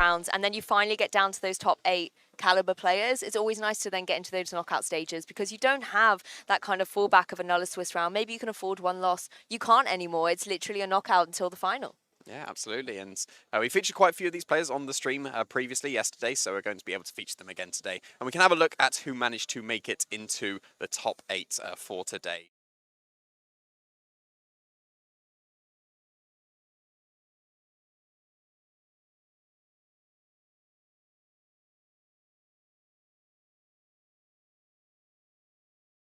rounds, and then you finally get down to those top 8 caliber players, it's always nice to then get into those knockout stages because you don't have that kind of fallback of another Swiss round. Maybe you can afford one loss. You can't anymore. It's literally a knockout until the final. Yeah, absolutely. And we featured quite a few of these players on the stream previously yesterday, so we're going to be able to feature them again today. And we can have a look at who managed to make it into the top 8 for today.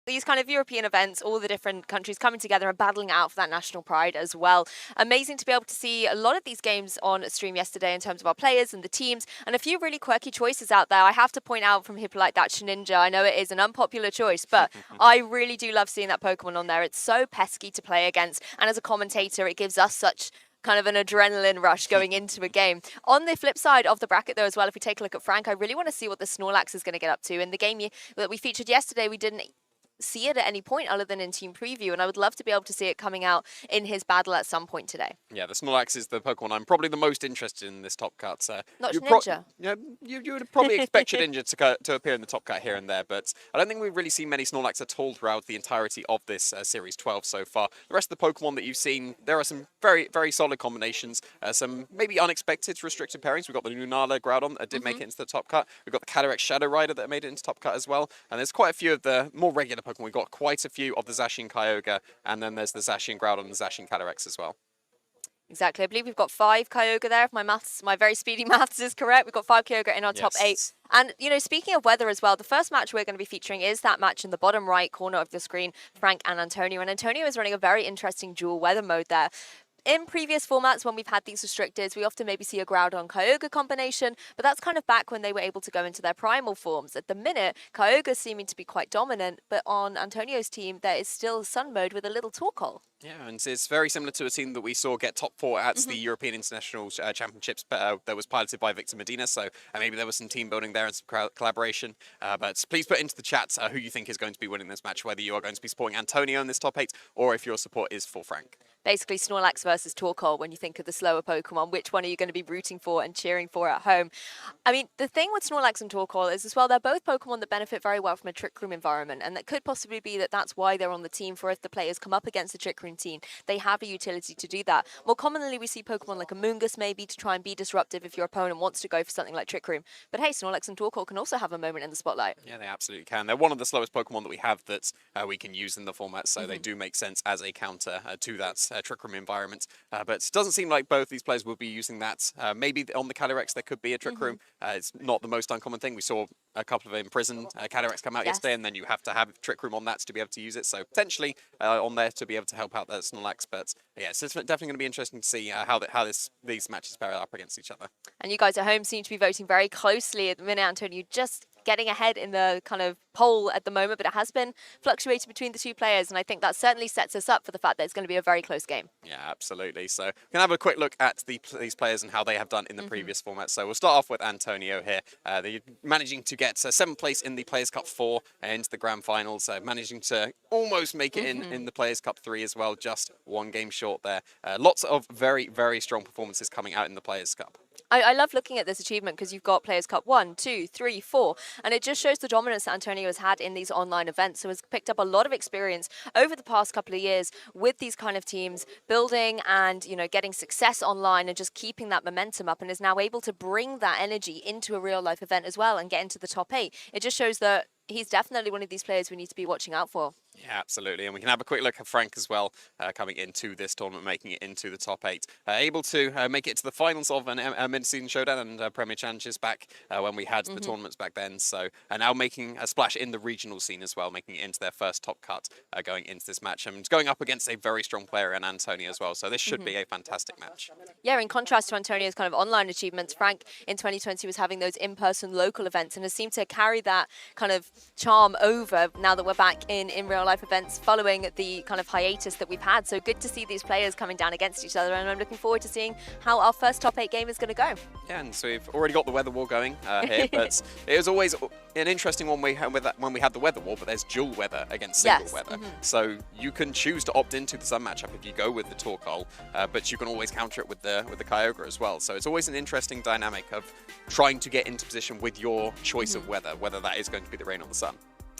These kind of European events, all the different countries coming together and battling out for that national pride as well. Amazing to be able to see a lot of these games on stream yesterday in terms of our players and the teams, and a few really quirky choices out there. I have to point out from people like that Ninja, I know it is an unpopular choice, but I really do love seeing that Pokemon on there. It's so pesky to play against, and as a commentator, it gives us such kind of an adrenaline rush going into a game. On the flip side of the bracket, though, as well, if we take a look at Frank, I really want to see what the Snorlax is going to get up to. In the game that we featured yesterday, we didn't see it at any point other than in team preview, and I would love to be able to see it coming out in his battle at some point today. Yeah, the Snorlax is the Pokemon I'm probably the most interested in this top cut. Not Ninja. Yeah, you would probably expect Ninja to appear in the top cut here and there, but I don't think we've really seen many Snorlax at all throughout the entirety of this Series 12 so far. The rest of the Pokemon that you've seen, there are some very, very solid combinations, some maybe unexpected restricted pairings. We've got the Lunala Groudon that did make it into the top cut. We've got the Calyrex Shadow Rider that made it into top cut as well, and there's quite a few of the more regular Pokemon. We've got quite a few of the Zacian Kyogre, and then there's the Zacian Groudon and the Zacian Calyrex as well. Exactly. I believe we've got 5 Kyogre there, if my very speedy maths is correct. We've got 5 Kyogre in our top 8. And, you know, speaking of weather as well, the first match we're going to be featuring is that match in the bottom right corner of the screen, Frank and Antonio. And Antonio is running a very interesting dual weather mode there. In previous formats, when we've had these restrictors, we often maybe see a Groudon-Kyogre combination, but that's kind of back when they were able to go into their primal forms. At the minute, Kyogre seeming to be quite dominant, but on Antonio's team, there is still Sun mode with a little Torkoal. Yeah, and it's very similar to a team that we saw get top 4 at the European International Championships that was piloted by Victor Medina, so maybe there was some team building there and some collaboration. But please put into the chat who you think is going to be winning this match, whether you are going to be supporting Antonio in this top 8 or if your support is for Frank. Basically, Snorlax versus Torkoal, when you think of the slower Pokemon, which one are you going to be rooting for and cheering for at home? I mean, the thing with Snorlax and Torkoal is as well, they're both Pokemon that benefit very well from a Trick Room environment, and that could possibly be that that's why they're on the team, for if the players come up against the Trick Room team, they have a utility to do that. More commonly, we see Pokemon like a Moongus maybe to try and be disruptive if your opponent wants to go for something like Trick Room. But hey, Snorlax and Torkoal can also have a moment in the spotlight. Yeah, they absolutely can. They're one of the slowest Pokemon that we have that we can use in the format, so they do make sense as a counter to that Trick Room environment. But it doesn't seem like both these players will be using that. Maybe on the Calyrex there could be a Trick Room. It's not the most uncommon thing. We saw a couple of imprisoned Calyrex come out yesterday, and then you have to have Trick Room on that to be able to use it. So potentially on there to be able to help out that Snorlax. But yeah, it's definitely going to be interesting to see how these matches pair up against each other. And you guys at home seem to be voting very closely at the minute, Antonio. Just getting ahead in the kind of poll at the moment, but it has been fluctuating between the two players, and I think that certainly sets us up for the fact that it's going to be a very close game. Yeah, absolutely. So we can have a quick look at these players and how they have done in the previous format. So we'll start off with Antonio here. They're managing to get 7th place in the Players' Cup 4 into the Grand Finals, managing to almost make it in the Players' Cup 3 as well, just one game short there. Lots of very, very strong performances coming out in the Players' Cup. I love looking at this achievement because you've got Players' Cup 1, 2, 3, 4, and it just shows the dominance that Antonio has had in these online events. So has picked up a lot of experience over the past couple of years with these kind of teams, building and, you know, getting success online and just keeping that momentum up, and is now able to bring that energy into a real life event as well and get into the top 8. It just shows that he's definitely one of these players we need to be watching out for. Yeah, absolutely. And we can have a quick look at Frank as well, coming into this tournament, making it into the top 8. Able to make it to the finals of a mid-season showdown and Premier Challenges back when we had the tournaments back then. So now making a splash in the regional scene as well, making it into their first top cut going into this match. And going up against a very strong player in Antonio as well. So this should be a fantastic match. Yeah, in contrast to Antonio's kind of online achievements, Frank in 2020 was having those in-person local events and has seemed to carry that kind of charm over now that we're back in real life events following the kind of hiatus that we've had. So good to see these players coming down against each other, and I'm looking forward to seeing how our first top 8 game is going to go. Yeah, and so we've already got the weather war going here, but it was always an interesting one when we had the weather war, but there's dual weather against single weather. So you can choose to opt into the sun matchup if you go with the Torkoal, but you can always counter it with the Kyogre as well. So it's always an interesting dynamic of trying to get into position with your choice of weather, whether that is going to be the rain or the sun.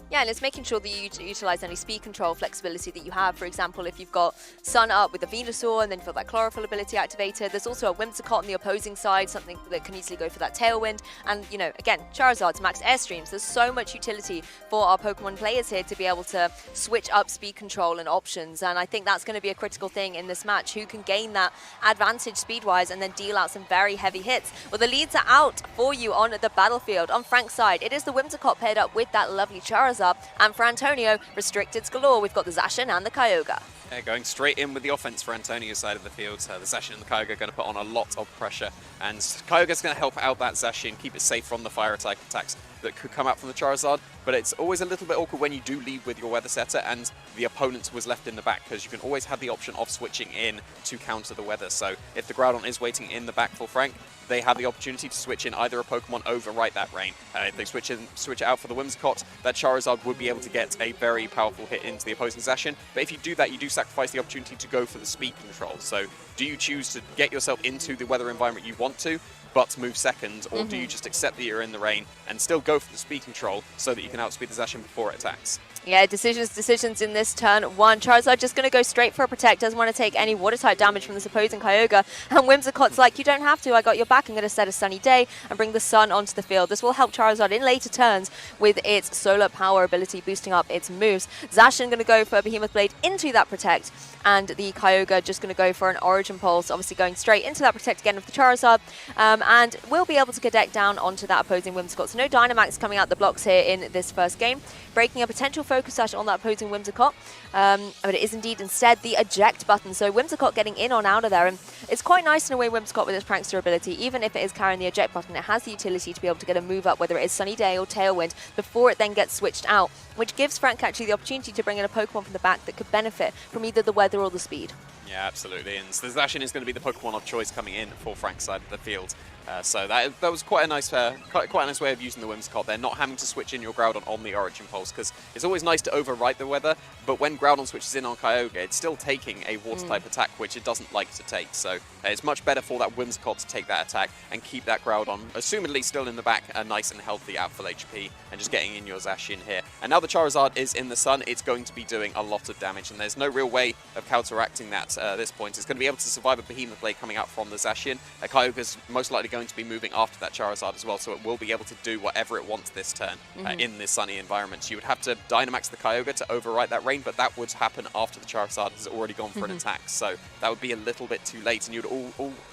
Yeah, and it's making sure that you utilize any speed control flexibility that you have. For example, if you've got Sun up with the Venusaur and then you've got that Chlorophyll ability activated, there's also a Whimsicott on the opposing side, something that can easily go for that Tailwind. And, you know, again, Charizard's max Airstreams. There's so much utility for our Pokemon players here to be able to switch up speed control and options. And I think that's going to be a critical thing in this match. Who can gain that advantage speed-wise and then deal out some very heavy hits? Well, the leads are out for you on the battlefield. On Frank's side, it is the Whimsicott paired up with that lovely Charizard. And for Antonio, restricted galore. We've got the Zacian and the Kyogre. Yeah, going straight in with the offense for Antonio's side of the field. The Zacian and the Kyogre are going to put on a lot of pressure. And Kyogre's going to help out that Zacian, keep it safe from the fire attacks that could come out from the Charizard. But it's always a little bit awkward when you do lead with your weather setter and the opponent was left in the back, because you can always have the option of switching in to counter the weather. So if the Groudon is waiting in the back for Frank, they have the opportunity to switch in either a Pokemon overwrite that rain. If they switch it out for the Whimsicott, that Charizard would be able to get a very powerful hit into the opposing Zacian. But if you do that, you do sacrifice the opportunity to go for the speed control. So do you choose to get yourself into the weather environment you want to, but move second, or do you just accept that you're in the rain and still go for the speed control so that you can outspeed the Zacian before it attacks? Yeah, decisions in this turn one. Charizard just going to go straight for a Protect, doesn't want to take any water-type damage from this opposing Kyogre. And Whimsicott's like, you don't have to, I got your back, I'm going to set a Sunny Day and bring the sun onto the field. This will help Charizard in later turns with its Solar Power ability, boosting up its moves. Zacian going to go for a Behemoth Blade into that Protect, and the Kyogre just going to go for an Origin Pulse, obviously going straight into that Protect again with the Charizard, and will be able to get deck down onto that opposing Whimsicott. So no Dynamax coming out the blocks here in this first game, breaking a potential Focus Sash on that opposing Whimsicott, but it is indeed instead the eject button. So Whimsicott getting in on out of there, and it's quite nice in a way, Whimsicott with its Prankster ability. Even if it is carrying the eject button, it has the utility to be able to get a move up, whether it is Sunny Day or Tailwind, before it then gets switched out, which gives Frank actually the opportunity to bring in a Pokemon from the back that could benefit from either the weather or the speed. Yeah, absolutely. And so the Zacian is going to be the Pokemon of choice coming in for Frank's side of the field. So that was quite a nice way of using the Whimsicott there, not having to switch in your Groudon on the Origin Pulse, because it's always nice to overwrite the weather, but when Groudon switches in on Kyogre, it's still taking a Water-type attack, which it doesn't like to take. So it's much better for that Whimsicott to take that attack and keep that Groudon, assumedly still in the back, nice and healthy at full HP, and just getting in your Zacian here. And now the Charizard is in the sun, it's going to be doing a lot of damage, and there's no real way of counteracting that at this point. It's going to be able to survive a Behemoth Blade coming out from the Zacian. Kyogre's most likely going to be moving after that Charizard as well, so it will be able to do whatever it wants this turn in this sunny environment. So you would have to Dynamax the Kyogre to overwrite that rain, but that would happen after the Charizard has already gone for an attack, so that would be a little bit too late, and you'd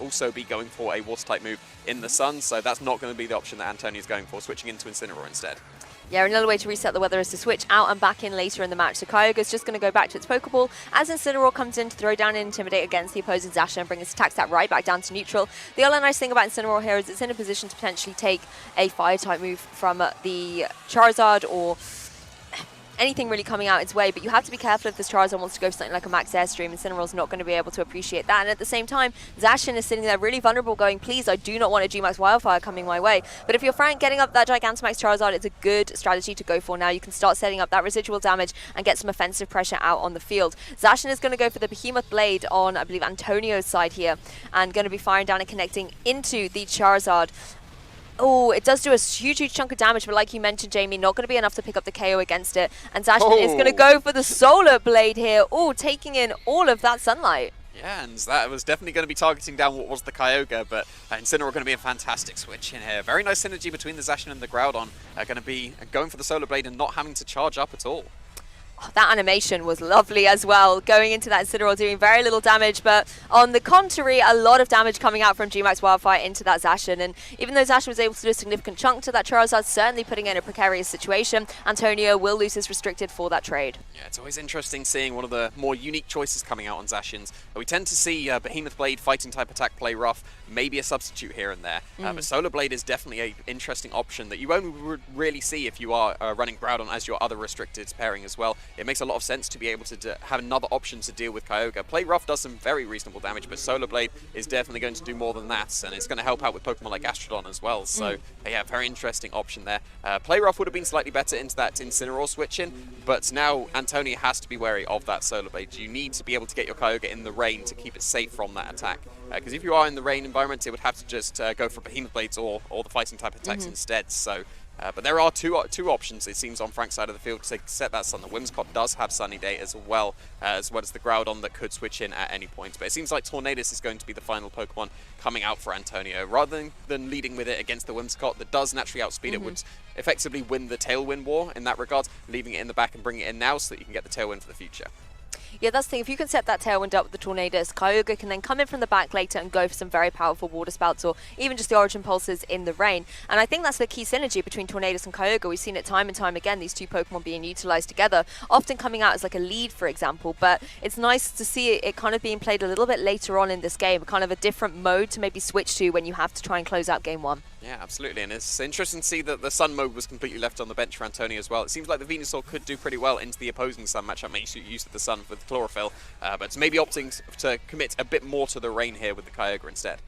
also be going for a Water-type move in the sun, so that's not going to be the option that Antonio's going for, switching into Incineroar instead. Yeah, another way to reset the weather is to switch out and back in later in the match. So Kyogre's just going to go back to its Pokeball as Incineroar comes in to throw down and Intimidate against the opposing Zacian and bring its attack stat right back down to neutral. The other nice thing about Incineroar here is it's in a position to potentially take a Fire-type move from the Charizard or anything really coming out its way, but you have to be careful if this Charizard wants to go for something like a max Airstream. Incineroar's not going to be able to appreciate that, and at the same time, Zacian is sitting there really vulnerable going, please, I do not want a G-Max Wildfire coming my way. But if you're Frank, getting up that Gigantamax Charizard is a good strategy to go for now. You can start setting up that residual damage and get some offensive pressure out on the field. Zacian is going to go for the Behemoth Blade on, I believe, Antonio's side here, and going to be firing down and connecting into the Charizard. Oh, it does do a huge chunk of damage, but like you mentioned, Jamie, not going to be enough to pick up the KO against it. And Zacian is going to go for the Solar Blade here. Oh, taking in all of that sunlight. Yeah, and that was definitely going to be targeting down what was the Kyogre, but Incineroar going to be a fantastic switch in here. Very nice synergy between the Zacian and the Groudon. Going to be going for the Solar Blade and not having to charge up at all. That animation was lovely as well, going into that Incineroar, doing very little damage, but on the contrary, a lot of damage coming out from G-Max Wildfire into that Zacian, and even though Zacian was able to do a significant chunk to that Charizard, certainly putting it in a precarious situation, Antonio will lose his restricted for that trade. Yeah, it's always interesting seeing one of the more unique choices coming out on Zacians. We tend to see Behemoth Blade, fighting type attack play rough, maybe a substitute here and there, but Solar Blade is definitely an interesting option that you only really see if you are running Groudon as your other restricted pairing as well. it makes a lot of sense to be able to have another option to deal with Kyogre. Play Rough does some very reasonable damage, but Solar Blade is definitely going to do more than that, and it's going to help out with Pokemon like Astrodon as well. So yeah, very interesting option there. Play Rough would have been slightly better into that Incineroar switch in, but now Antonio has to be wary of that Solar Blade. You need to be able to get your Kyogre in the rain to keep it safe from that attack. Because if you are in the rain environment, it would have to just go for Behemoth Blades or the fighting type attacks instead. So, but there are two options, it seems, on Frank's side of the field to set that Sun. The Whimsicott does have Sunny Day as well as the Groudon that could switch in at any point. But it seems like Tornadus is going to be the final Pokemon coming out for Antonio. Rather than leading with it against the Whimsicott that does naturally outspeed it, would effectively win the Tailwind war in that regard, leaving it in the back and bringing it in now so that you can get the Tailwind for the future. Yeah, that's the thing. If you can set that Tailwind up with the Tornadus, Kyogre can then come in from the back later and go for some very powerful Water Spouts or even just the Origin Pulses in the rain. And I think that's the key synergy between Tornadus and Kyogre. We've seen it time and time again, these two Pokemon being utilized together, often coming out as like a lead, for example. But it's nice to see it kind of being played a little bit later on in this game, kind of a different mode to maybe switch to when you have to try and close out game one. Yeah, absolutely, and it's interesting to see that the Sun mode was completely left on the bench for Antonio as well. It seems like the Venusaur could do pretty well into the opposing Sun matchup, makes use of the Sun with Chlorophyll, but maybe opting to commit a bit more to the rain here with the Kyogre instead.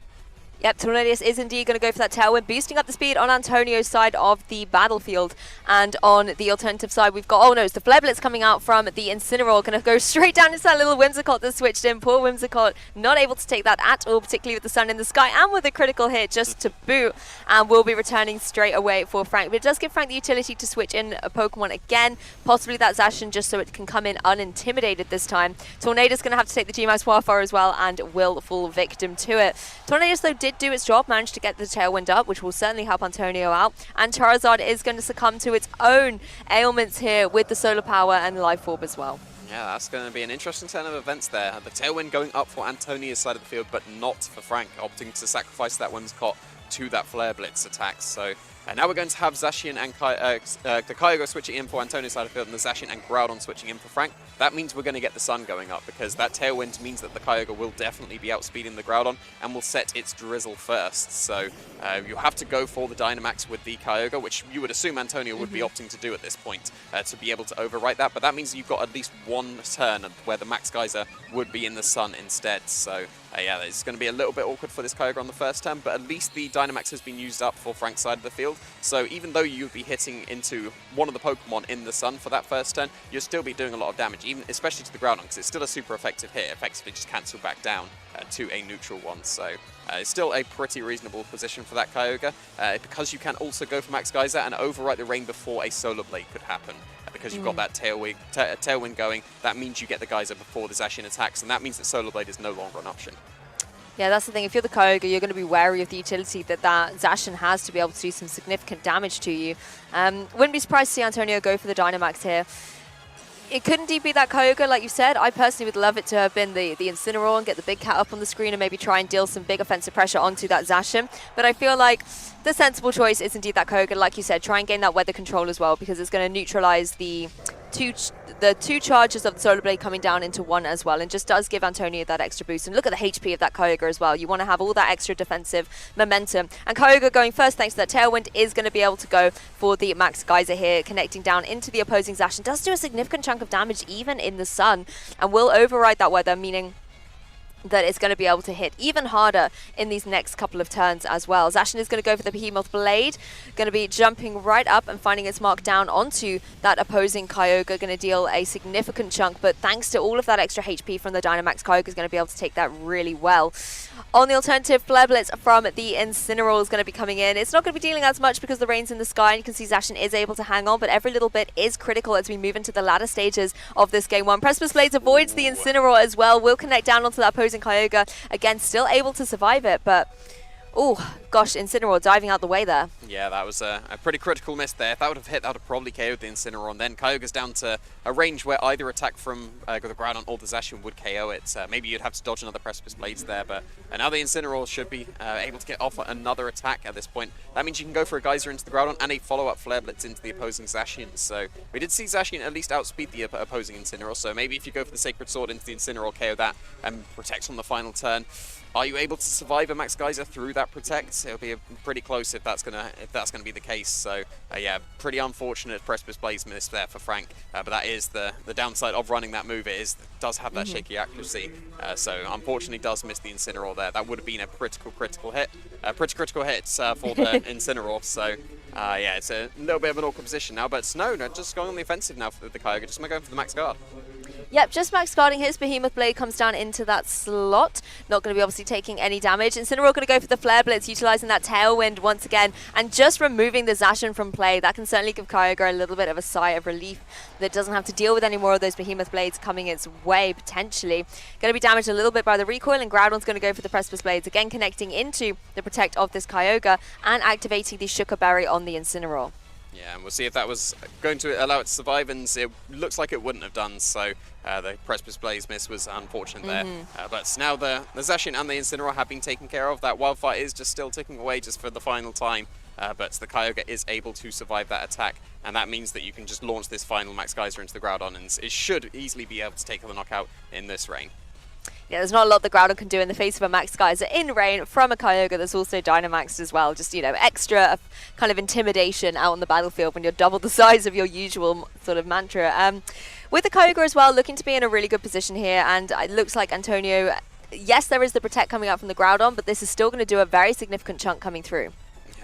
Yep, Tornadus is indeed going to go for that Tailwind, boosting up the speed on Antonio's side of the battlefield. And on the alternative side, we've got, oh no, it's the Flare Blitz coming out from the Incineroar, going to go straight down into that little Whimsicott that switched in. Poor Whimsicott, not able to take that at all, particularly with the Sun in the sky, and with a critical hit just to boot, and will be returning straight away for Frank. But it does give Frank the utility to switch in a Pokemon again, possibly that Zacian, just so it can come in unintimidated this time. Tornadus going to have to take the Gmax Wildfire as well, and will fall victim to it. Tornadus, though, did do its job, managed to get the Tailwind up, which will certainly help Antonio out. And Charizard is going to succumb to its own ailments here with the Solar Power and Life Orb as well. Yeah, that's going to be an interesting turn of events there. The Tailwind going up for Antonio's side of the field, but not for Frank, opting to sacrifice that Whimsicott to that Flare Blitz attack. So now we're going to have Zacian and the Kyogre switching in for Antonio's side of the field, and the Zacian and Groudon switching in for Frank. That means we're going to get the Sun going up, because that Tailwind means that the Kyogre will definitely be outspeeding the Groudon and will set its Drizzle first. So you have to go for the Dynamax with the Kyogre, which you would assume Antonio would be opting to do at this point to be able to overwrite that. But that means you've got at least one turn where the Max Geyser would be in the Sun instead. So yeah, it's going to be a little bit awkward for this Kyogre on the first turn, but at least the Dynamax has been used up for Frank's side of the field. So even though you would be hitting into one of the Pokemon in the Sun for that first turn, you'll still be doing a lot of damage, even especially to the Groudon, because it's still a super effective hit, effectively just cancelled back down to a neutral one. So it's still a pretty reasonable position for that Kyogre, because you can also go for Max Geyser and overwrite the rain before a Solar Blade could happen. Because you've got that Tailwind going, that means you get the Geyser before the Zacian attacks, and that means that Solar Blade is no longer an option. Yeah, that's the thing. If you're the Kyogre, you're going to be wary of the utility that Zacian has to be able to do some significant damage to you. Wouldn't be surprised to see Antonio go for the Dynamax here. It could indeed be that Kyogre, like you said. I personally would love it to have been the Incineroar and get the big cat up on the screen and maybe try and deal some big offensive pressure onto that Zacian. But I feel like the sensible choice is indeed that Kyogre. Like you said, try and gain that weather control as well, because it's going to neutralize the two charges of the Solar Blade coming down into one as well, and just does give Antonio that extra boost. And look at the HP of that Kyogre as well. You want to have all that extra defensive momentum. And Kyogre going first thanks to that Tailwind is going to be able to go for the Max Geyser here, connecting down into the opposing Zacian. Does do a significant chunk of damage even in the Sun, and will override that weather, meaning that it's going to be able to hit even harder in these next couple of turns as well. Zacian is going to go for the Behemoth Blade, going to be jumping right up and finding its mark down onto that opposing Kyogre, going to deal a significant chunk, but thanks to all of that extra HP from the Dynamax, Kyogre is going to be able to take that really well. On the alternative, Flare Blitz from the Incineroar is going to be coming in. It's not going to be dealing as much because the rain's in the sky, and you can see Zacian is able to hang on, but every little bit is critical as we move into the latter stages of this game one. Precipice Blades avoids the Incineroar as well, will connect down onto that opposing Kyogre. Again, still able to survive it, but oh gosh, Incineroar diving out the way there. Yeah, that was a pretty critical miss there. If that would have hit, that would have probably KO'd the Incineroar, and then Kyogre's down to a range where either attack from the Groudon or the Zacian would KO it. Maybe you'd have to dodge another Precipice Blades there, but now the Incineroar should be able to get off another attack at this point. That means you can go for a Geyser into the Groudon and a follow-up Flare Blitz into the opposing Zacian. So we did see Zacian at least outspeed the opposing Incineroar, so maybe if you go for the Sacred Sword into the Incineroar, KO that, and protect on the final turn. Are you able to survive a Max Geyser through that that protect. It'll be pretty close if that's gonna be the case. So yeah, pretty unfortunate Precipice Blaze miss there for Franck. But that is the downside of running that move. It does have that shaky accuracy. So unfortunately does miss the Incineroar there. That would have been a critical hit. Pretty critical hits for the Incineroar. So yeah, it's a little bit of an awkward position now. But Snow just going on the offensive now for the Kyogre. Just going for the max guard. Yep, just max guarding his Behemoth Blade comes down into that slot. Not going to be obviously taking any damage. Incineroar going to go for the Flare Blitz, utilizing that Tailwind once again, and just removing the Zacian from play. That can certainly give Kyogre a little bit of a sigh of relief that doesn't have to deal with any more of those Behemoth Blades coming its way, potentially. Going to be damaged a little bit by the recoil, and Groudon's going to go for the Precipice Blades, again connecting into the Protect of this Kyogre and activating the Shuka Berry on the Incineroar. Yeah, and we'll see if that was going to allow it to survive, and it looks like it wouldn't have done, so the Precipice Blaze miss was unfortunate there. But now the Zacian and the Incineroar have been taken care of. That Wildfire is just still ticking away just for the final time, but the Kyogre is able to survive that attack, and that means that you can just launch this final Max Geyser into the Groudon, and it should easily be able to take the knockout in this rain. Yeah, there's not a lot that Groudon can do in the face of a Max Geyser in rain from a Kyogre that's also Dynamaxed as well. Just, you know, extra kind of intimidation out on the battlefield when you're double the size of your usual sort of mantra. With the Kyogre as well, looking to be in a really good position here, and it looks like Antonio, yes, there is the Protect coming out from the Groudon, but this is still going to do a very significant chunk coming through.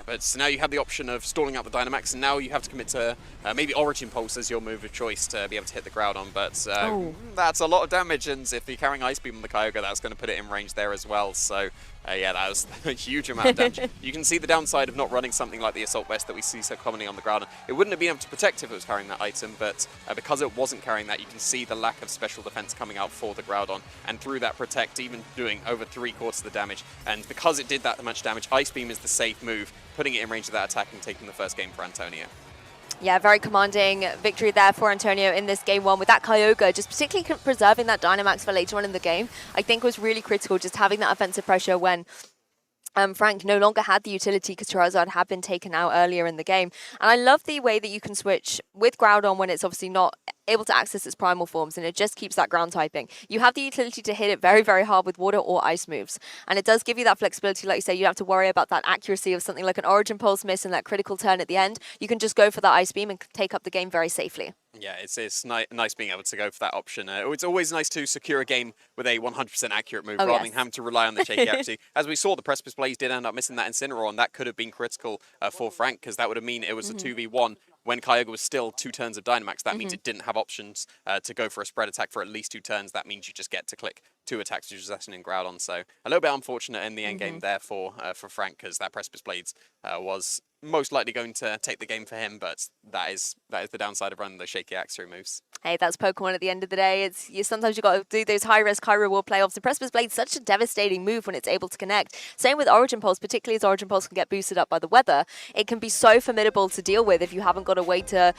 But so now you have the option of stalling out the Dynamax, and now you have to commit to maybe Origin Pulse as your move of choice to be able to hit the Groudon, but that's a lot of damage, and if you're carrying Ice Beam on the Kyogre, that's going to put it in range there as well, so yeah, that was a huge amount of damage. You can see the downside of not running something like the Assault Vest that we see so commonly on the Groudon. It wouldn't have been able to protect if it was carrying that item, but because it wasn't carrying that, you can see the lack of special defense coming out for the Groudon, and through that Protect, even doing over 3/4 of the damage, and because it did that much damage, Ice Beam is the safe move, putting it in range of that attack and taking the first game for Antonio. Yeah, very commanding victory there for Antonio in this game one with that Kyogre, just particularly preserving that Dynamax for later on in the game. I think was really critical, just having that offensive pressure when Franck no longer had the utility because Charizard had been taken out earlier in the game. And I love the way that you can switch with Groudon when it's obviously not able to access its primal forms, and it just keeps that ground typing. You have the utility to hit it very, very hard with water or ice moves. And it does give you that flexibility, like you say, you don't have to worry about that accuracy of something like an Origin Pulse miss and that critical turn at the end. You can just go for that Ice Beam and take up the game very safely. Yeah, it's nice being able to go for that option. It's always nice to secure a game with a 100% accurate move rather than having to rely on the shaky accuracy. As we saw, the Precipice Blaze did end up missing that Incineroar, and that could have been critical for Franck, because that would have mean it was a 2v1 when Kyogre was still 2 turns of Dynamax. That means it didn't have options to go for a spread attack for at least 2 turns. That means you just get to click 2 attacks to Zacian and Groudon. So a little bit unfortunate in the end game there for Franck, because that Precipice Blades was most likely going to take the game for him, but that is the downside of running those shaky accuracy moves. Hey, that's Pokemon at the end of the day. Sometimes you've got to do those high-risk, high-reward playoffs. The Precipice Blade's such a devastating move when it's able to connect. Same with Origin Pulse, particularly as Origin Pulse can get boosted up by the weather. It can be so formidable to deal with if you haven't got a way to,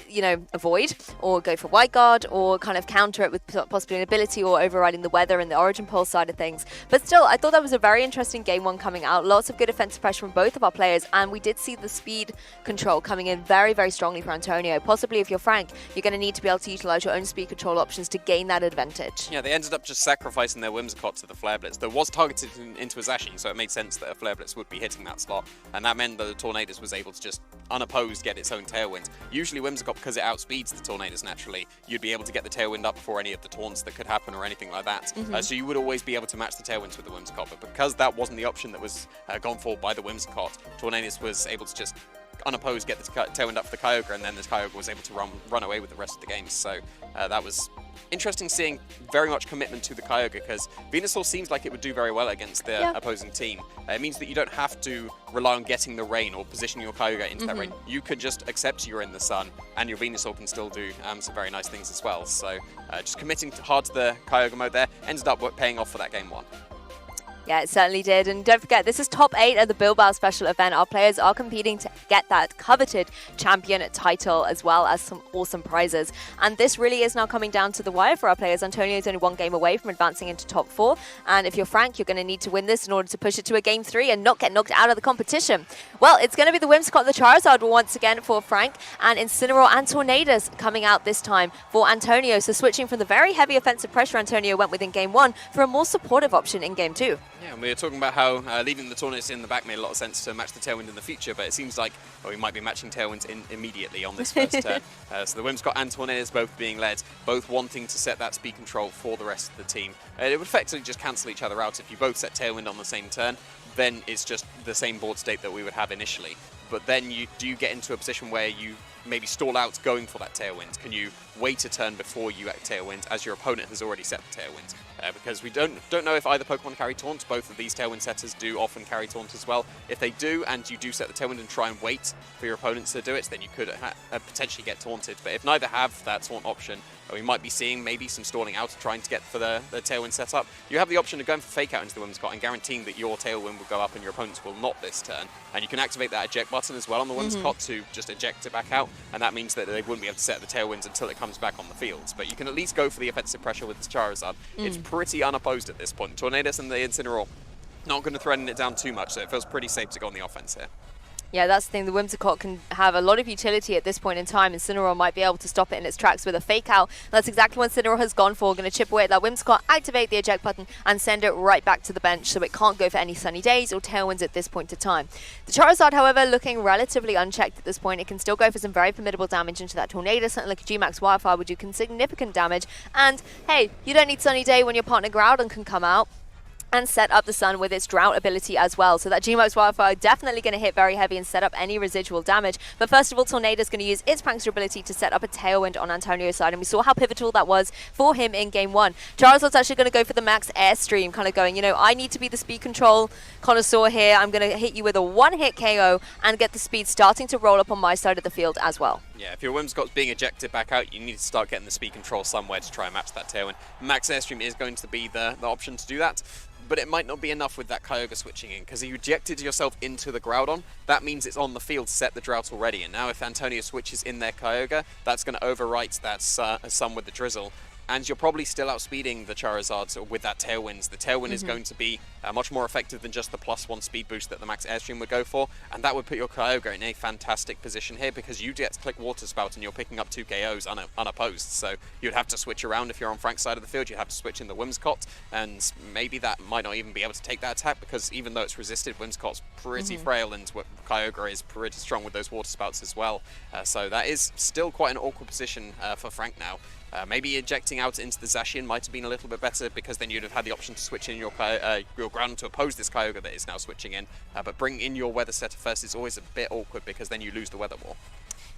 you know, avoid or go for White Guard or kind of counter it with possibly an ability or overriding the weather and the Origin Pulse side of things. But still, I thought that was a very interesting game one coming out. Lots of good offensive pressure from both of our players, and we did see the speed control coming in very, very strongly for Antonio. Possibly if you're Franck, you're going to need to be able to utilize your own speed control options to gain that advantage. Yeah, they ended up just sacrificing their Whimsicott to the Flare Blitz. There was targeted into a Zacian, so it made sense that a Flare Blitz would be hitting that slot, and that meant that the Tornadus was able to just unopposed get its own Tailwind. Usually Whimsicott, because it outspeeds the Tornadus naturally, you'd be able to get the Tailwind up before any of the taunts that could happen or anything like that. So you would always be able to match the Tailwinds with the Whimsicott, but because that wasn't the option that was gone for by the Whimsicott, Tornadus was able to just unopposed get the Tailwind up for the Kyogre, and then this Kyogre was able to run away with the rest of the game. So that was interesting, seeing very much commitment to the Kyogre, because Venusaur seems like it would do very well against the opposing team. It means that you don't have to rely on getting the rain or positioning your Kyogre into that rain. You could just accept you're in the sun, and your Venusaur can still do some very nice things as well. So just committing hard to the Kyogre mode there ended up paying off for that game one. Yeah, it certainly did. And don't forget, this is top 8 at the Bilbao Special Event. Our players are competing to get that coveted champion title, as well as some awesome prizes. And this really is now coming down to the wire for our players. Antonio is only 1 game away from advancing into top 4. And if you're Franck, you're going to need to win this in order to push it to a game 3 and not get knocked out of the competition. Well, it's going to be the Whimsicott, the Charizard once again for Franck, and Incineroar and Tornadus coming out this time for Antonio. So switching from the very heavy offensive pressure Antonio went with in game 1 for a more supportive option in game 2. Yeah, and we were talking about how leaving the Tornadus in the back made a lot of sense to match the Tailwind in the future, but it seems like we might be matching Tailwinds in immediately on this first turn. So the Whimsicott and Tornadus both being led, both wanting to set that speed control for the rest of the team. It would effectively just cancel each other out. If you both set Tailwind on the same turn, then it's just the same board state that we would have initially. But then do you get into a position where you maybe stall out going for that Tailwind? Can you wait a turn before you act Tailwind, as your opponent has already set the Tailwind? Because we don't know if either Pokemon carry Taunt. Both of these Tailwind setters do often carry Taunt as well. If they do, and you do set the Tailwind and try and wait for your opponents to do it, then you could potentially get taunted. But if neither have that Taunt option, we might be seeing maybe some stalling out, trying to get for the Tailwind setup. You have the option of going for Fake Out into the Whimsicott and guaranteeing that your Tailwind will go up and your opponents will not this turn. And you can activate that eject button as well on the Whimsicott to just eject it back out, and that means that they wouldn't be able to set the Tailwinds until it comes back on the field. But you can at least go for the offensive pressure with this Charizard. It's pretty unopposed at this point. Tornadus and the Incineroar not going to threaten it down too much, so it feels pretty safe to go on the offense here. Yeah, that's the thing. The Whimsicott can have a lot of utility at this point in time, and Incineroar might be able to stop it in its tracks with a Fake Out. That's exactly what Incineroar has gone for. Going to chip away at that Whimsicott, activate the eject button, and send it right back to the bench, so it can't go for any Sunny Days or Tailwinds at this point in time. The Charizard, however, looking relatively unchecked at this point. It can still go for some very formidable damage into that Tornado. Something like a G-Max Wildfire would do significant damage. And, hey, you don't need Sunny Day when your partner Groudon can come out and set up the Sun with its Drought ability as well. So that Gmax Wildfire definitely going to hit very heavy and set up any residual damage. But first of all, Tornado's going to use its Prankster ability to set up a Tailwind on Antonio's side, and we saw how pivotal that was for him in Game 1. Charizard's actually going to go for the max Airstream, kind of going, you know, I need to be the speed control connoisseur here. I'm going to hit you with a one-hit KO and get the speed starting to roll up on my side of the field as well. Yeah, if your Whimsicott's being ejected back out, you need to start getting the speed control somewhere to try and match that Tailwind. Max Airstream is going to be the option to do that, but it might not be enough with that Kyogre switching in, because you ejected yourself into the Groudon. That means it's on the field to set the Drought already, and now if Antonio switches in their Kyogre, that's going to overwrite that Sun with the Drizzle. And you're probably still outspeeding the Charizard with that Tailwind. The Tailwind is going to be much more effective than just the +1 speed boost that the Max Airstream would go for, and that would put your Kyogre in a fantastic position here, because you get to click Water Spout and you're picking up 2 KOs unopposed. So you'd have to switch around if you're on Frank's side of the field. You'd have to switch in the Whimsicott, and maybe that might not even be able to take that attack, because even though it's resisted, Whimsicott's pretty frail, and Kyogre is pretty strong with those Water Spouts as well. So that is still quite an awkward position for Frank now. Maybe ejecting out into the Zacian might have been a little bit better, because then you'd have had the option to switch in your Groudon to oppose this Kyogre that is now switching in. But bringing in your Weather Setter first is always a bit awkward, because then you lose the Weather Wall.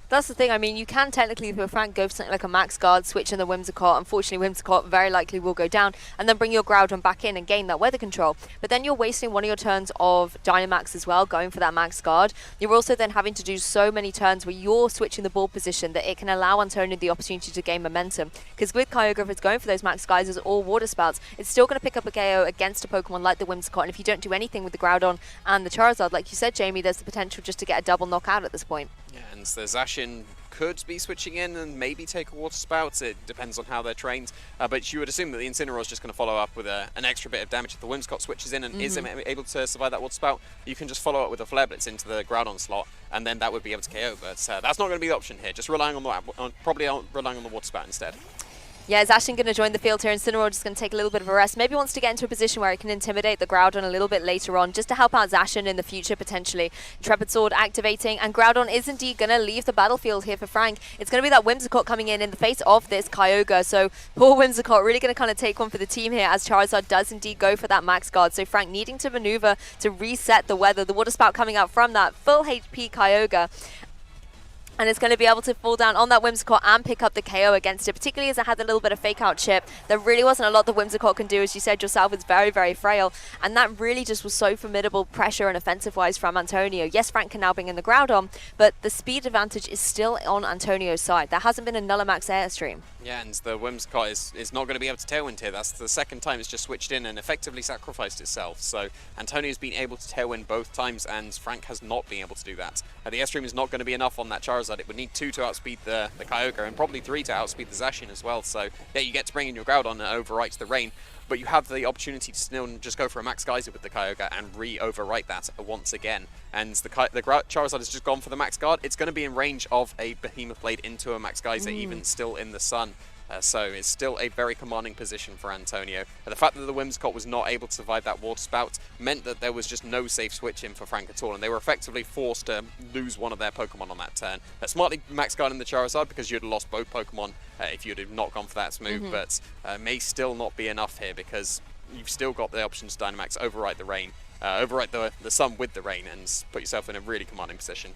That's the thing. I mean, you can technically, for Frank, go for something like a Max Guard, switch in the Whimsicott. Unfortunately, Whimsicott very likely will go down, and then bring your Groudon back in and gain that weather control. But then you're wasting one of your turns of Dynamax as well, going for that Max Guard. You're also then having to do so many turns where you're switching the ball position that it can allow Antonio the opportunity to gain momentum. Because with Kyogre, if it's going for those Max Geysers or Water Spouts, it's still going to pick up a KO against a Pokemon like the Whimsicott. And if you don't do anything with the Groudon and the Charizard, like you said, Jamie, there's the potential just to get a double knockout at this point. Yeah, and the Zacian could be switching in and maybe take a Water Spout. It depends on how they're trained. But you would assume that the Incineroar is just going to follow up with an extra bit of damage. If the Whimsicott switches in and is able to survive that Water Spout, you can just follow up with a Flare Blitz into the Groudon slot, and then that would be able to KO. But that's not going to be the option here. Just relying on probably relying on the Water Spout instead. Yeah, is Zacian going to join the field here? Incineroar just going to take a little bit of a rest. Maybe wants to get into a position where it can intimidate the Groudon a little bit later on, just to help out Zacian in the future, potentially. Intrepid Sword activating, and Groudon is indeed going to leave the battlefield here for Frank. It's going to be that Whimsicott coming in the face of this Kyogre. So poor Whimsicott really going to kind of take one for the team here, as Charizard does indeed go for that Max Guard. So Frank needing to maneuver to reset the weather. The Water Spout coming out from that full HP Kyogre. And it's going to be able to fall down on that Whimsicott and pick up the KO against it, particularly as it had a little bit of Fake Out chip. There really wasn't a lot the Whimsicott can do, as you said yourself. It's very, very frail. And that really just was so formidable pressure and offensive-wise from Antonio. Yes, Frank can now bring in the Groudon, but the speed advantage is still on Antonio's side. There hasn't been a Nullamax Airstream. Yeah, and the Whimsicott is not going to be able to Tailwind here. That's the second time it's just switched in and effectively sacrificed itself. So Antonio's been able to Tailwind both times, and Frank has not been able to do that. The Airstream is not going to be enough on that Charizard. It would need 2 to outspeed the Kyogre, and probably 3 to outspeed the Zacian as well. So yeah, you get to bring in your Groudon and overwrite the Rain, but you have the opportunity to still just go for a Max Geyser with the Kyogre and re-overwrite that once again. And the Charizard has just gone for the Max Guard. It's going to be in range of a Behemoth Blade into a Max Geyser, even still in the sun. So it's still a very commanding position for Antonio. The fact that the Whimsicott was not able to survive that water spout meant that there was just no safe switch in for Franck at all, and they were effectively forced to lose one of their Pokemon on that turn. Smartly max guarding the Charizard because you'd have lost both Pokemon if you'd have not gone for that move, but may still not be enough here because you've still got the option to Dynamax, overwrite the rain, overwrite the sun with the rain, and put yourself in a really commanding position.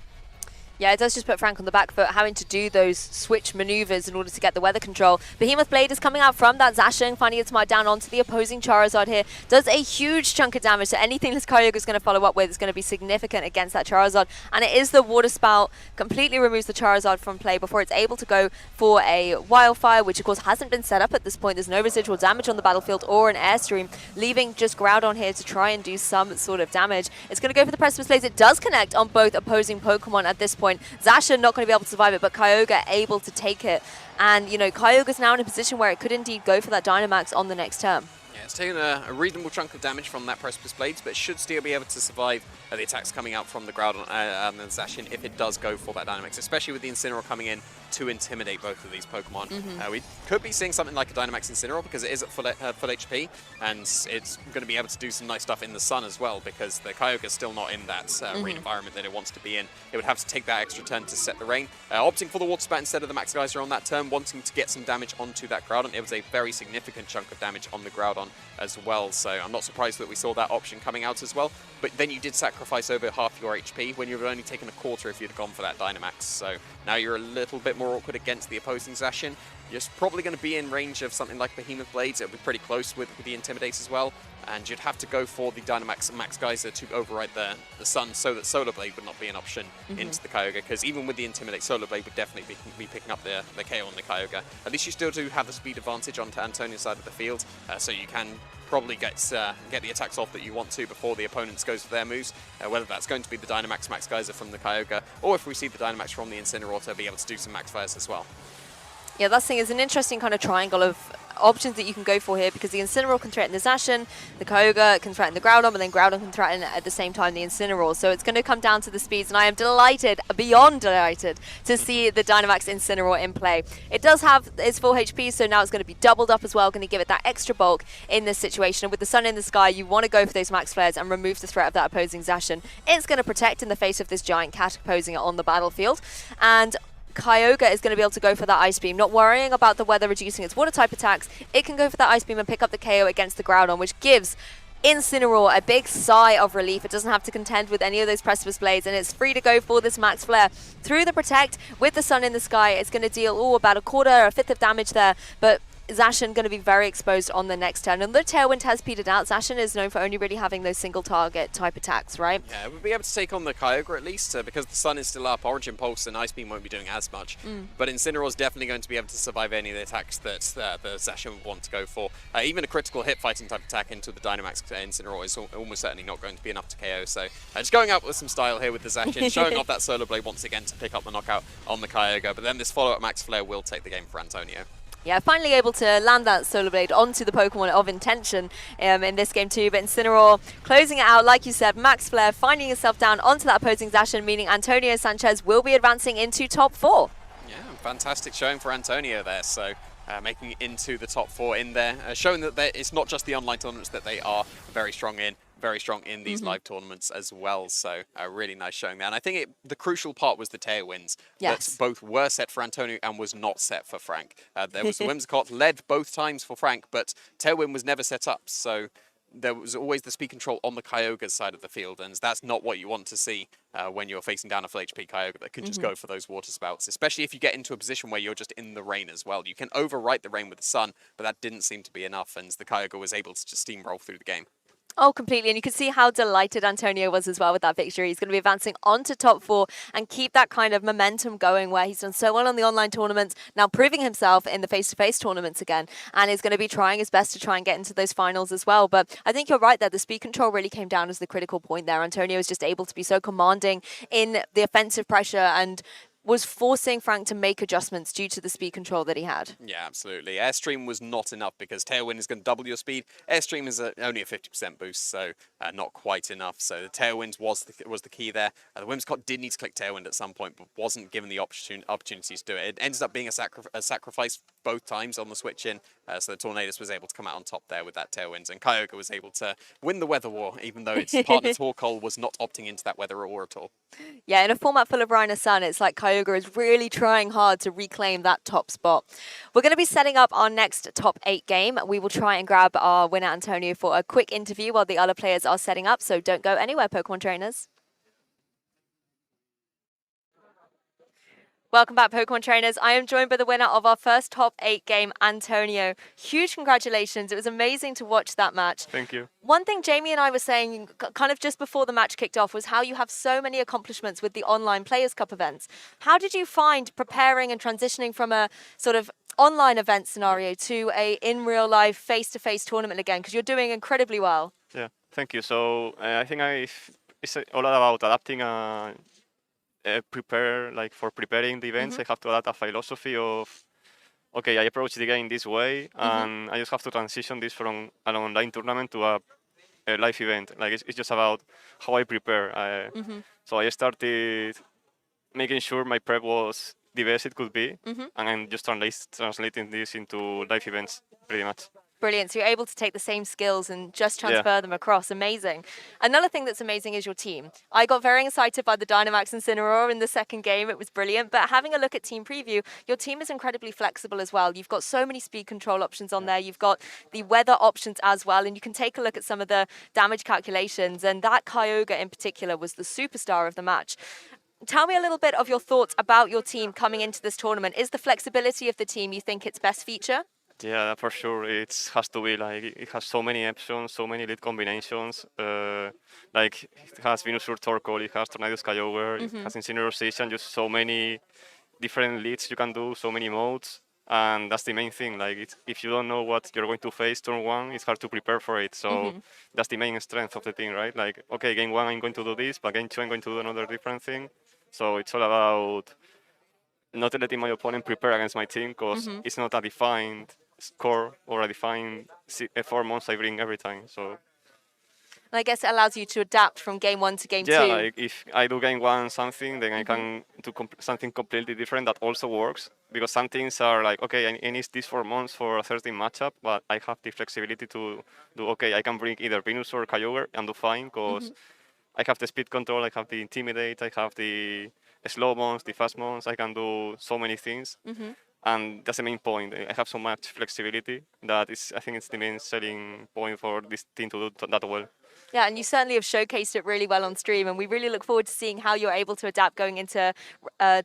Yeah, it does just put Franck on the back foot, having to do those switch maneuvers in order to get the weather control. Behemoth Blade is coming out from that Zacian, finding its mark down onto the opposing Charizard here. Does a huge chunk of damage, so anything this Kyogre is going to follow up with is going to be significant against that Charizard. And it is the Water Spout, completely removes the Charizard from play before it's able to go for a Wildfire, which of course hasn't been set up at this point. There's no residual damage on the battlefield or an Airstream, leaving just Groudon here to try and do some sort of damage. It's going to go for the Precipice Blades. It does connect on both opposing Pokemon at this point. Zacian not going to be able to survive it, but Kyogre able to take it. And, you know, Kyogre's now in a position where it could indeed go for that Dynamax on the next turn. Yeah, it's taken a reasonable chunk of damage from that Precipice Blades, but should still be able to survive the attacks coming out from the Groudon and the Zacian if it does go for that Dynamax, especially with the Incineroar coming in to intimidate both of these Pokemon. We could be seeing something like a Dynamax Incineroar because it is at full HP, and it's going to be able to do some nice stuff in the sun as well because the Kyogre is still not in that rain environment that it wants to be in. It would have to take that extra turn to set the rain. Opting for the Water Spout instead of the Max Geyser on that turn, wanting to get some damage onto that Groudon. It was a very significant chunk of damage on the Groudon as well, so I'm not surprised that we saw that option coming out as well. But then you did sacrifice over half your HP when you were only taken a quarter if you'd gone for that Dynamax. So now you're a little bit more awkward against the opposing Zacian. You're probably going to be in range of something like Behemoth Blades. It'll be pretty close with the Intimidate as well. And you'd have to go for the Dynamax and Max Geyser to override the Sun so that Solar Blade would not be an option into the Kyogre. Because even with the Intimidate, Solar Blade would definitely be picking up the KO on the Kyogre. At least you still do have the speed advantage onto Antonio's side of the field. So you can probably get the attacks off that you want to before the opponents goes for their moves, whether that's going to be the Dynamax Max Geyser from the Kyogre, or if we see the Dynamax from the Incineroar to be able to do some Max Fires as well. Yeah, that thing is an interesting kind of triangle of options that you can go for here because the Incineroar can threaten the Zacian, the Kyogre can threaten the Groudon, but then Groudon can threaten at the same time the Incineroar. So it's going to come down to the speeds, and I am delighted, beyond delighted, to see the Dynamax Incineroar in play. It does have its full HP, so now it's going to be doubled up as well, going to give it that extra bulk in this situation. And with the sun in the sky, you want to go for those Max Flares and remove the threat of that opposing Zacian. It's going to protect in the face of this giant cat opposing it on the battlefield. And Kyogre is going to be able to go for that Ice Beam, not worrying about the weather reducing its water type attacks. It can go for that Ice Beam and pick up the KO against the Groudon, which gives Incineroar a big sigh of relief. It doesn't have to contend with any of those Precipice Blades, and it's free to go for this Max Flare through the Protect with the sun in the sky. It's going to deal about a quarter or a fifth of damage there, but Zacian going to be very exposed on the next turn. And the Tailwind has petered out. Zacian is known for only really having those single target type attacks, right? Yeah, we'll be able to take on the Kyogre at least because the sun is still up. Origin Pulse and Ice Beam won't be doing as much. But Incineroar is definitely going to be able to survive any of the attacks that the Zacian would want to go for. Even a critical hit fighting type attack into the Dynamax Incineroar is almost certainly not going to be enough to KO. So just going out with some style here with the Zacian, showing off that Solar Blade once again to pick up the knockout on the Kyogre. But then this follow-up Max Flare will take the game for Antonio. Yeah, finally able to land that Solar Blade onto the Pokemon of intention in this game too. But Incineroar closing it out, like you said, Max Flare finding itself down onto that opposing Zacian, meaning Antonio Sánchez will be advancing into top 4. Yeah, fantastic showing for Antonio there. So making it into the top 4 in there, showing that it's not just the online tournaments that they are very strong in these live tournaments as well. So a really nice showing there. And I think the crucial part was the Tailwinds that both were set for Antonio and was not set for Franck. There was the Whimsicott led both times for Franck, but Tailwind was never set up. So there was always the speed control on the Kyogre's side of the field, and that's not what you want to see when you're facing down a full HP Kyogre that can just go for those water spouts, especially if you get into a position where you're just in the rain as well. You can overwrite the rain with the sun, but that didn't seem to be enough, and the Kyogre was able to just steamroll through the game. Oh, completely. And you can see how delighted Antonio was as well with that victory. He's going to be advancing onto top 4 and keep that kind of momentum going where he's done so well on the online tournaments, now proving himself in the face-to-face tournaments again, and is going to be trying his best to try and get into those finals as well. But I think you're right there. The speed control really came down as the critical point there. Antonio was just able to be so commanding in the offensive pressure and was forcing Franck to make adjustments due to the speed control that he had. Yeah, absolutely. Airstream was not enough because Tailwind is going to double your speed. Airstream is only a 50% boost, so not quite enough. So the Tailwind was the key there. The Whimsicott did need to click Tailwind at some point, but wasn't given the opportunities to do it. It ended up being a sacrifice both times on the switch in, so the Tornadus was able to come out on top there with that Tailwind, and Kyogre was able to win the Weather War, even though its partner Torkoal was not opting into that Weather War at all. Yeah, in a format full of Rhino Sun, it's like Kyogre is really trying hard to reclaim that top spot. We're going to be setting up our next top 8 game. We will try and grab our winner, Antonio, for a quick interview while the other players are setting up, so don't go anywhere, Pokemon trainers. Welcome back, Pokemon trainers. I am joined by the winner of our first top 8 game, Antonio. Huge congratulations. It was amazing to watch that match. Thank you. One thing Jamie and I were saying kind of just before the match kicked off was how you have so many accomplishments with the online Players' Cup events. How did you find preparing and transitioning from a sort of online event scenario to a in real life face-to-face tournament again? Because you're doing incredibly well. Yeah, thank you. So I think it's all about adapting prepare, like for preparing the events, I have to adapt a philosophy of, okay, I approach the game this way, and I just have to transition this from an online tournament to a live event. Like it's just about how I prepare. So I started making sure my prep was the best it could be, and I'm just translating this into live events pretty much. Brilliant. So you're able to take the same skills and just transfer them across. Amazing. Another thing that's amazing is your team. I got very excited by the Dynamax Incineroar in the second game. It was brilliant. But having a look at team preview, your team is incredibly flexible as well. You've got so many speed control options on there. You've got the weather options as well. And you can take a look at some of the damage calculations. And that Kyogre in particular was the superstar of the match. Tell me a little bit of your thoughts about your team coming into this tournament. Is the flexibility of the team, you think, its best feature? Yeah, for sure. It has to be like it has so many options, so many lead combinations. Like it has Venusaur Torkoal, it has Tornadus Kyogre, it has Incineroar Station, just so many different leads you can do, so many modes, and that's the main thing. Like if you don't know what you're going to face turn 1, it's hard to prepare for it. So that's the main strength of the team, right? Like okay, game 1 I'm going to do this, but game 2 I'm going to do another different thing. So it's all about not letting my opponent prepare against my team, because it's not a defined score or a defined performance I bring every time. So I guess it allows you to adapt from game 1 to game 2. Yeah, like if I do game 1 something, then I can do something completely different that also works. Because some things are like, okay, I need this for months for a certain matchup, but I have the flexibility to do, okay, I can bring either Venusaur or Kyogre and do fine, because I have the speed control, I have the Intimidate, I have the slow mons, the fast mons, I can do so many things. And that's the main point. I have so much flexibility that I think it's the main selling point for this team to do that well. Yeah, and you certainly have showcased it really well on stream, and we really look forward to seeing how you're able to adapt going into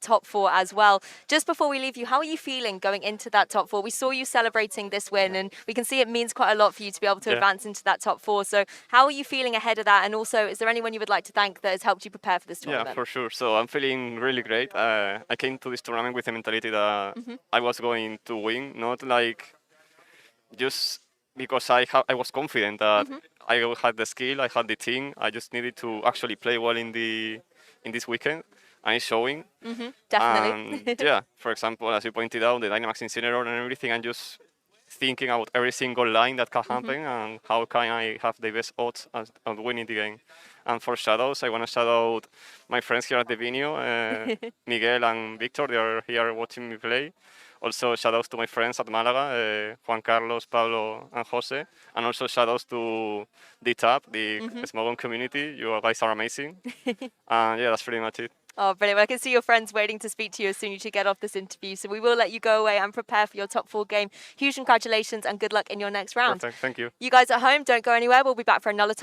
top 4 as well. Just before we leave you, how are you feeling going into that top 4? We saw you celebrating this win, and we can see it means quite a lot for you to be able to advance into that top 4. So how are you feeling ahead of that? And also, is there anyone you would like to thank that has helped you prepare for this tournament? Yeah, for sure. So I'm feeling really great. I came to this tournament with the mentality that I was going to win, not like just because I was confident that I had the skill, I had the team. I just needed to actually play well in this weekend, and it's showing. Definitely. And yeah, for example, as you pointed out, the Dynamax Incineroar and everything, I'm just thinking about every single line that can happen and how can I have the best odds of winning the game. And for shadows, I want to shout out my friends here at the venue, Miguel and Victor. They are here watching me play. Also, shout-outs to my friends at Malaga, Juan Carlos, Pablo, and Jose. And also shout-outs to the TAP, the Smogon community. You guys are amazing. And yeah, that's pretty much it. Oh, brilliant. Well, I can see your friends waiting to speak to you as soon as you get off this interview. So we will let you go away and prepare for your top 4 game. Huge congratulations and good luck in your next round. Perfect. Thank you. You guys at home, don't go anywhere. We'll be back for another top